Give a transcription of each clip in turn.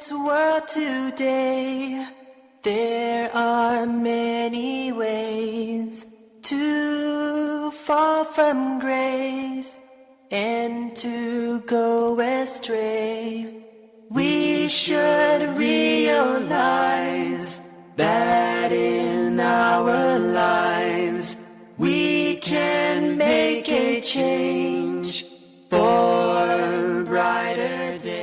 this world today, there are many ways to fall from grace and to go astray. We should realize that in our lives we can make a change for brighter days.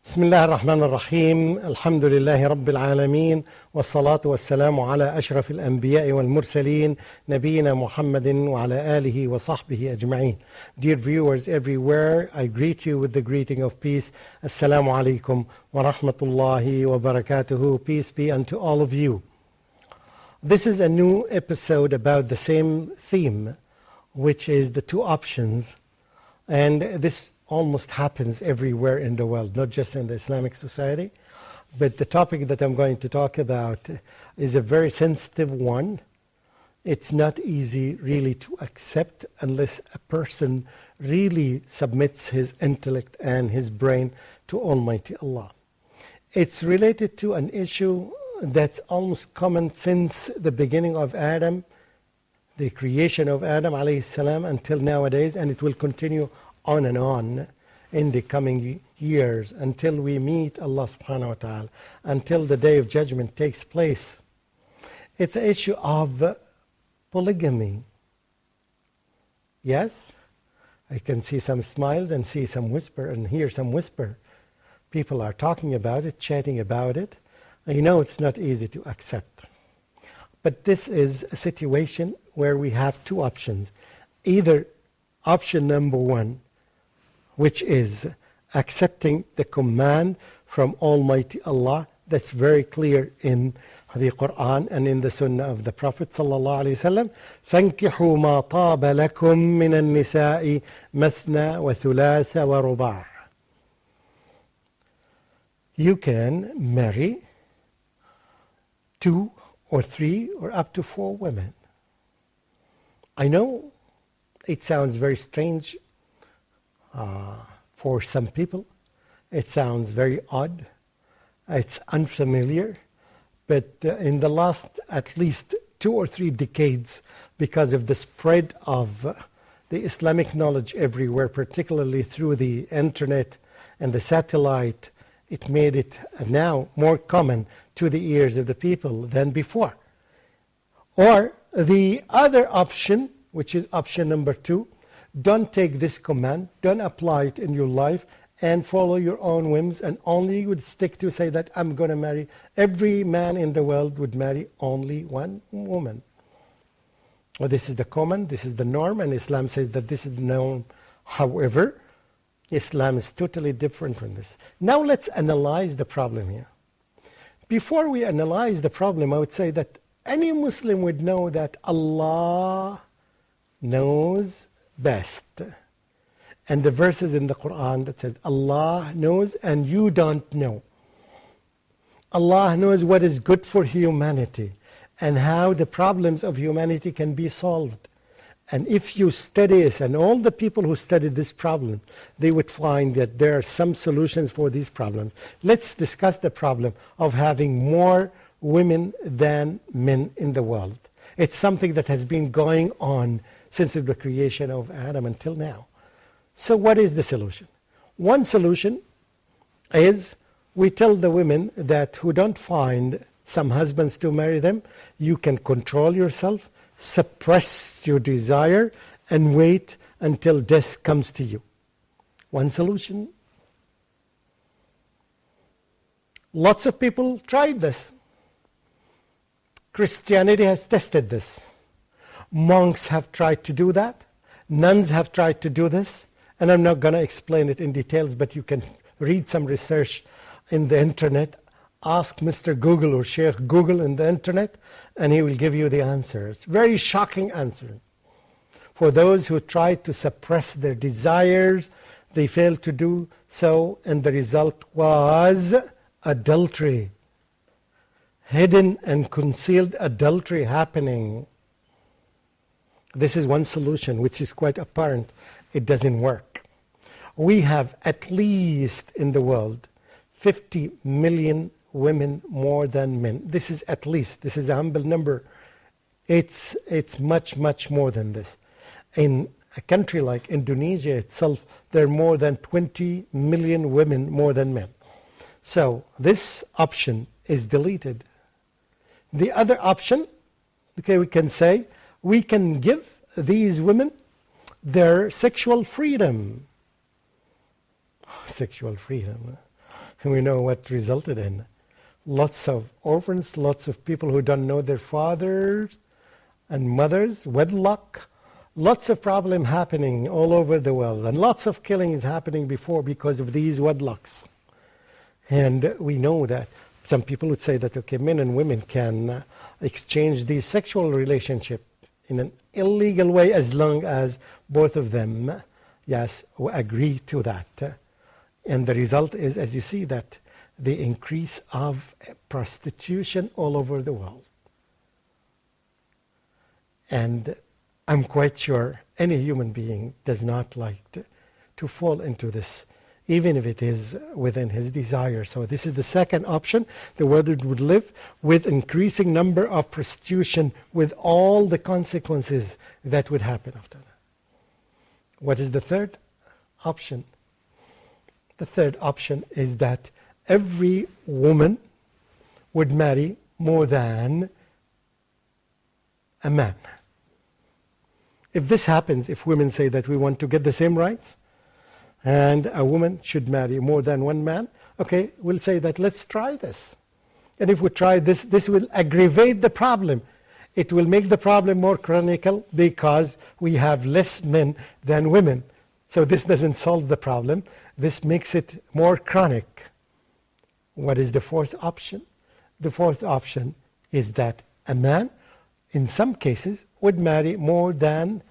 بسم الله الرحمن الرحيم. الحمد لله رب العالمين، والصلاة والسلام على أشرف الأنبياء والمرسلين نبينا محمد وعلى آله وصحبه أجمعين. Dear viewers everywhere, I greet you with the greeting of peace. Assalamu alaikum wa rahmatullahi wa barakatuhu. Peace be unto all of you. This is a new episode about the same theme, which is the two options. And this almost happens everywhere in the world, not just in the Islamic society. But the topic that I'm going to talk about is a very sensitive one. It's not easy really to accept unless a person really submits his intellect and his brain to Almighty Allah. It's related to an issue that's almost common since the beginning of Adam, the creation of Adam alayhi salam, until nowadays, and it will continue on and on in the coming years until we meet Allah subhanahu wa ta'ala, until the day of judgment takes place. It's an issue of polygamy. Yes, I can see some smiles and see some whisper and hear some whisper. People are talking about it, chatting about it. You know it's not easy to accept. But this is a situation where we have two options. Either option number one, which is accepting the command from Almighty Allah, that's very clear in the Quran and in the Sunnah of the Prophet sallallahu alaihi wasallam. فَانْكِحُوا مَا طَابَ لَكُم مِّنَ النِّسَاءِ مَثْنَى وَثُلَاثَ وَرُبَاعَ. You can marry 2 or 3 or up to 4 women. I know it sounds very strange for some people. It sounds very odd. It's unfamiliar. But in the last at least 2 or 3 decades, because of the spread of the Islamic knowledge everywhere, particularly through the internet and the satellite, it made it now more common to the ears of the people than before. Or the other option, which is option number 2, don't take this command, don't apply it in your life, and follow your own whims, and only you would stick to say that I'm going to marry. Every man in the world would marry only one woman. Well, this is the common, this is the norm, and Islam says that this is the norm. However, Islam is totally different from this. Now let's analyze the problem here. Before we analyze the problem, I would say that any Muslim would know that Allah knows best. And the verses in the Quran that says Allah knows and you don't know. Allah knows what is good for humanity and how the problems of humanity can be solved. And if you study this, and all the people who studied this problem, they would find that there are some solutions for these problems. Let's discuss the problem of having more women than men in the world. It's something that has been going on since the creation of Adam until now. So what is the solution? One solution is we tell the women that who don't find some husbands to marry them, you can control yourself, suppress your desire, and wait until death comes to you. One solution. Lots of people tried this. Christianity has tested this. Monks have tried to do that. Nuns have tried to do this. And I'm not going to explain it in details, but you can read some research in the internet. Ask Mr. Google or Sheikh Google in the internet, and he will give you the answers. Very shocking answer. For those who tried to suppress their desires, they failed to do so, and the result was adultery. Hidden and concealed adultery happening. This is one solution, which is quite apparent. It doesn't work. We have at least in the world 50 million women more than men. This is at least, this is a humble number. It's much, much more than this. In a country like Indonesia itself, there are more than 20 million women more than men. So this option is deleted. The other option, okay, we can say, we can give these women their sexual freedom. Sexual freedom. And we know what resulted in. Lots of orphans, lots of people who don't know their fathers and mothers, wedlock, lots of problem happening all over the world, and lots of killing is happening before because of these wedlocks. And we know that some people would say that, okay, men and women can exchange these sexual relationship in an illegal way as long as both of them, yes, agree to that. And the result is, as you see, that the increase of prostitution all over the world. And I'm quite sure any human being does not like to fall into this, even if it is within his desire. So this is the second option. The world would live with increasing number of prostitution with all the consequences that would happen after that. What is the third option? The third option is that every woman would marry more than a man. If this happens, if women say that we want to get the same rights, and a woman should marry more than one man, okay, we'll say that let's try this. And if we try this, this will aggravate the problem. It will make the problem more chronicle because we have less men than women. So this doesn't solve the problem. This makes it more chronic. What is the fourth option? The fourth option is that a man, in some cases, would marry more than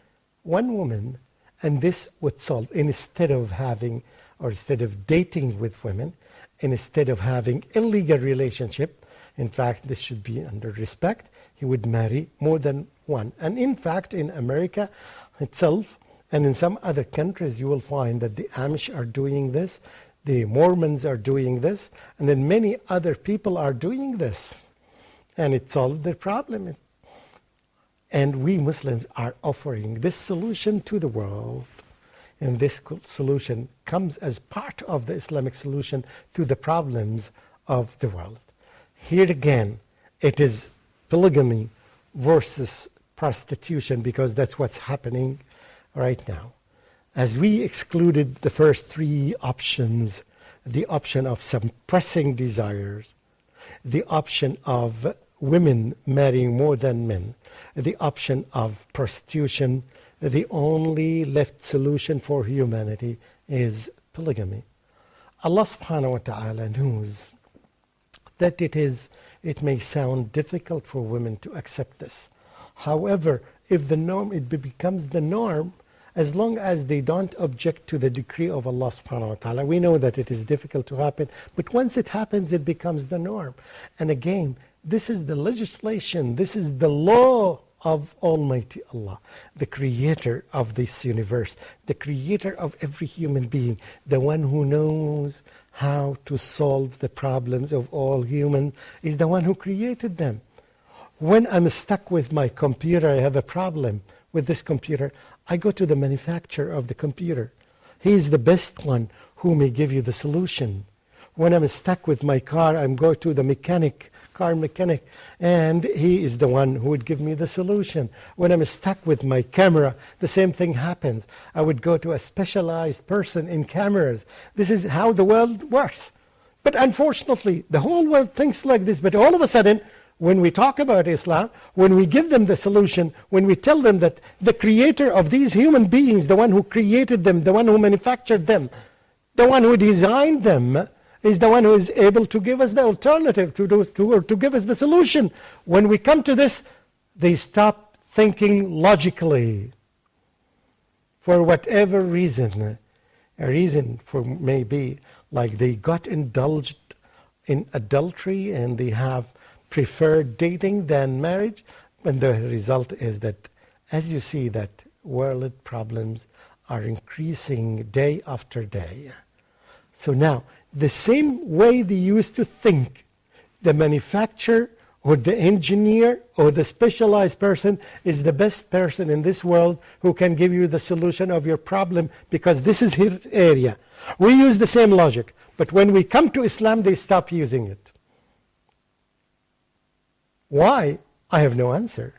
one woman, and this would solve, instead of having, or instead of dating with women, instead of having illegal relationship, in fact, this should be under respect, he would marry more than one. And in fact, in America itself, and in some other countries, you will find that the Amish are doing this, the Mormons are doing this, and then many other people are doing this. And it solved the problem. And we Muslims are offering this solution to the world. And this solution comes as part of the Islamic solution to the problems of the world. Here again, it is polygamy versus prostitution, because that's what's happening right now. As we excluded the first three options, the option of suppressing desires, the option of women marrying more than men, the option of prostitution, the only left solution for humanity is polygamy. Allah subhanahu wa ta'ala knows that it may sound difficult for women to accept this. However, if the norm, it becomes the norm, as long as they don't object to the decree of Allah subhanahu wa ta'ala. We know that it is difficult to happen, but once it happens, it becomes the norm. And again, this is the legislation, this is the law of Almighty Allah, the creator of this universe, the creator of every human being, the one who knows how to solve the problems of all humans, is the one who created them. When I'm stuck with my computer, I have a problem with this computer, I go to the manufacturer of the computer. He is the best one who may give you the solution. When I'm stuck with my car, I'm going to the car mechanic, and he is the one who would give me the solution. When I'm stuck with my camera, the same thing happens. I would go to a specialized person in cameras. This is how the world works. But unfortunately, the whole world thinks like this, but all of a sudden, when we talk about Islam, when we give them the solution, when we tell them that the creator of these human beings, the one who created them, the one who manufactured them, the one who designed them, is the one who is able to give us the alternative, to give us the solution. When we come to this, they stop thinking logically. For whatever reason, a reason for maybe like they got indulged in adultery and they have preferred dating than marriage, and the result is that, as you see, that world problems are increasing day after day. So now, the same way they used to think, the manufacturer or the engineer or the specialized person is the best person in this world who can give you the solution of your problem because this is his area. We use the same logic, but when we come to Islam, they stop using it. Why? I have no answer.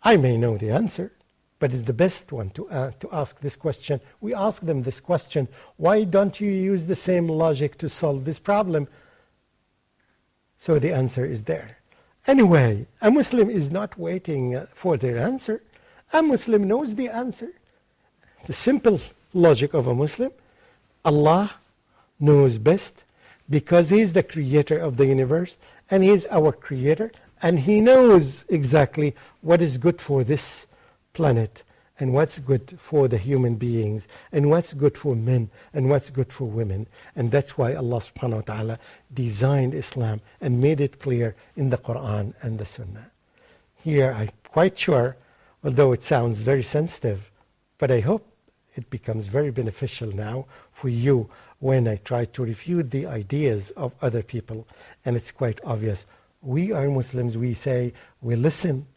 I may know the answer, but it's the best one to ask this question. We ask them this question, why don't you use the same logic to solve this problem? So the answer is there. Anyway, a Muslim is not waiting for their answer. A Muslim knows the answer. The simple logic of a Muslim, Allah knows best because He is the creator of the universe and He is our creator and He knows exactly what is good for this planet and what's good for the human beings and what's good for men and what's good for women. And that's why Allah subhanahu wa ta'ala designed Islam and made it clear in the Quran and the Sunnah. Here I'm quite sure, although it sounds very sensitive, but I hope it becomes very beneficial now for you when I try to refute the ideas of other people. And it's quite obvious. We are Muslims, we say, we listen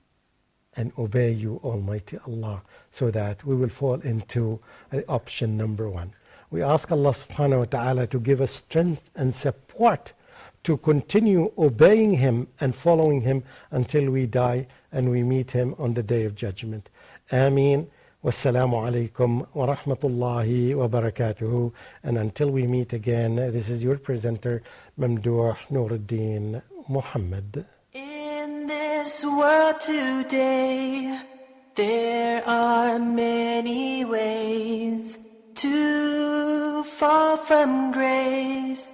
and obey you, Almighty Allah, so that we will fall into option number one. We ask Allah subhanahu wa ta'ala to give us strength and support to continue obeying Him and following Him until we die and we meet Him on the Day of Judgment. Ameen. Wassalamu alaikum wa rahmatullahi wa barakatuhu. And until we meet again, this is your presenter, Mamdouh Muhammad. In this world today, there are many ways to fall from grace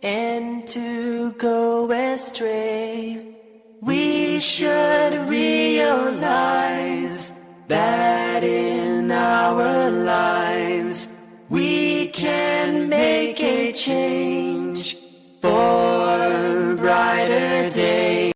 and to go astray. We should realize that in our lives we can make a change.